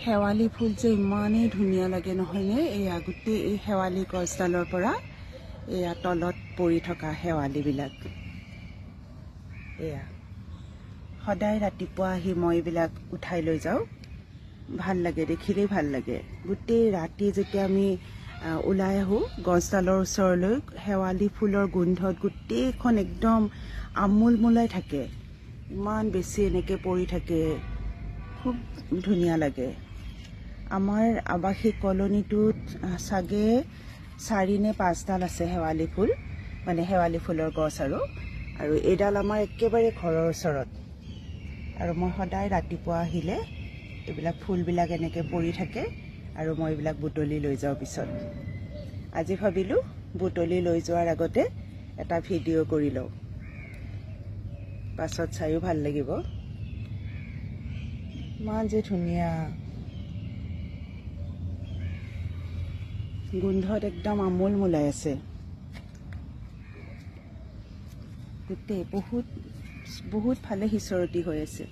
শেৱালি ফুল যে ইমানেই ধুনীয়া লাগে নহয়নে এয়া গোটেই এই শেৱালি গছডালৰ পৰা এয়া তলত পৰি থকা শেৱালিবিলাক এয়া সদায় ৰাতিপুৱা আহি মই এইবিলাক উঠাই লৈ যাওঁ ভাল লাগে দেখিলেই ভাল লাগে গোটেই ৰাতি যেতিয়া আমি ওলাই আহোঁ গছডালৰ ওচৰলৈ শেৱালি ফুলৰ গোন্ধত গোটেইখন একদম আমোলমোলাই থাকে ইমান বেছি এনেকৈ পৰি থাকে খুব ধুনীয়া লাগে আমাৰ আৱাসিক কলনীটোত চাগে 4 নে 5ডাল আছে শেৱালি ফুল মানে শেৱালি ফুলৰ গছ আৰু এইডাল আমাৰ একেবাৰে ঘৰৰ ওচৰত আৰু মই সদায় ৰাতিপুৱা আহিলে এইবিলাক ফুলবিলাক এনেকৈ পৰি থাকে আৰু মই এইবিলাক বুটলি লৈ যাওঁ পিছত আজি ভাবিলোঁ বুটলি লৈ যোৱাৰ আগতে এটা ভিডিঅ' কৰি লওঁ পাছত চাইও ভাল লাগিব ইমান যে ধুনীয়া গোন্ধত একদম আমোলমোলাই আছে গোটেই বহুত বহুত ফালে সিঁচৰতি হৈ আছে